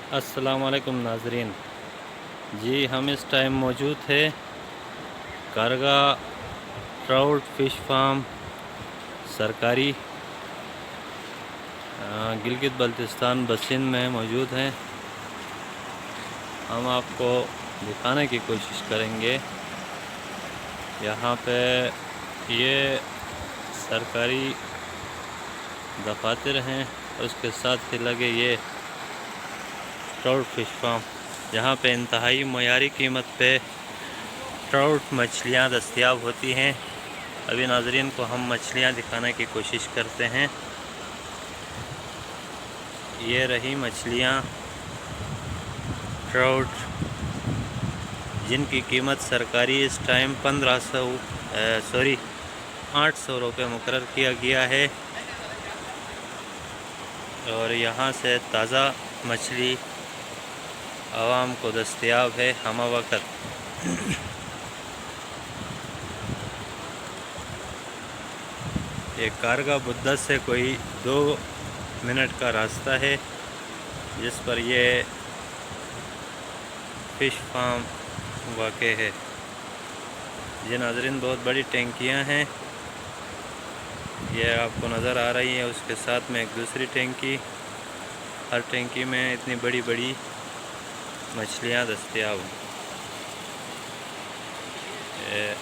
अस्सलाम वालेकुम नाजरीन जी, हम इस टाइम मौजूद थे कारगा ट्राउट फ़िश फार्म सरकारी गिलगित बल्तिस्तान बसिन में मौजूद हैं। हम आपको दिखाने की कोशिश करेंगे। यहाँ पे ये सरकारी दफातर हैं और उसके साथ ही लगे ये ट्राउट फ़िश फार्म, जहाँ पे इंतहाई मयारी कीमत पे ट्राउट मछलियाँ दस्तयाब होती हैं। अभी नाजरीन को हम मछलियाँ दिखाने की कोशिश करते हैं। ये रही मछलियाँ ट्राउट, जिनकी कीमत सरकारी इस टाइम 800 रुपये मुकर्रर किया गया है। और यहाँ से ताज़ा मछली आवाम को दस्तयाब है हम वक्त। ये कारगा बुद्धा से कोई 2 मिनट का रास्ता है, जिस पर ये फ़िश फार्म वाक़े है। ये नाज़रीन बहुत बड़ी टैंकियाँ हैं, ये आपको नज़र आ रही है। उसके साथ में एक दूसरी टैंकी, हर टैंकी में इतनी बड़ी बड़ी मछलियाँ दस्तयाब हैं।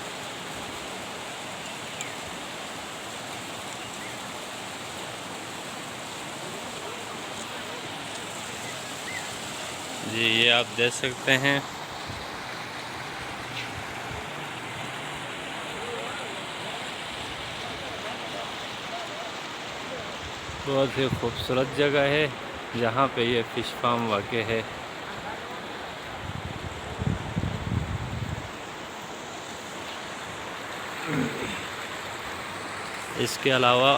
जी, ये आप देख सकते हैं। बहुत ही खूबसूरत जगह है जहाँ पे ये फ़िश फार्म वाक़े है। इसके अलावा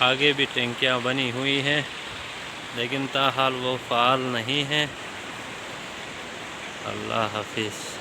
आगे भी टैंकियाँ बनी हुई हैं, लेकिन ताहाल वो फ़ाल नहीं हैं। अल्लाह हाफ़िज़।